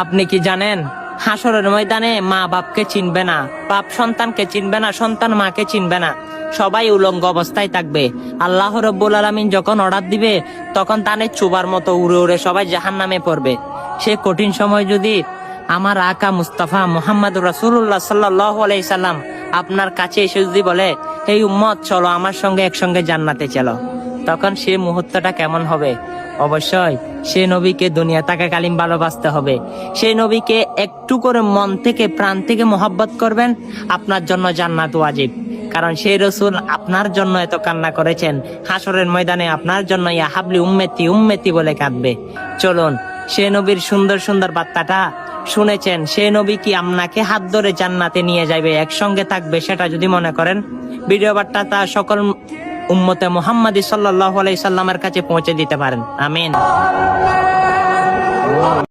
আপনি কি জানেন হাসরের ময়দানে মা বাপকে চিনবে না, বাপ সন্তানকে চিনবে না, সন্তান মাকে চিনবে না, সবাই উলঙ্গ অবস্থায় থাকবে। আল্লাহ রাব্বুল আলামিন যখন অর্ডার দিবে তখন তানে চুবার মতো উড়ে উড়ে সবাই জাহান্নামে পড়বে। সে কঠিন সময় যদি আমার আকা মুস্তাফা মুহাম্মদুর রাসূলুল্লাহ সাল্লাল্লাহু আলাইহি সাল্লাম আপনার কাছে এসে যদি বলে, এই উম্মত চলো আমার সঙ্গে একসঙ্গে জান্নাতে চলো, তখন সে মুহূর্তটা কেমন হবে? অবশ্যই সে নবীকে দুনিয়া থাকাকালীন ভালোবাসতে হবে। সেই নবীকে একটু করে মন থেকে প্রাণ থেকে মহব্বত করবেন। আপনার জন্য জান্নাত ওয়াজিব, কারণ সেই রসুল আপনার জন্য এত কান্না করেছেন। হাসরের ময়দানে আপনার জন্য ইয়া হাবলি উম্মতি উম্মতি বলে কাঁদবে। চলুন সে নবীর সুন্দর সুন্দর বার্তাটা শুনেছেন, সে নবী কি আপনাকে হাত ধরে জান্নাতে নিয়ে যাবে, একসঙ্গে থাকবে, সেটা যদি মনে করেন ভিডিও বার্তাটা সকল উম্মতে মুহাম্মাদি সাল্লাল্লাহু আলাইহি সাল্লামের কাছে পৌঁছে দিতে পারেন। আমিন।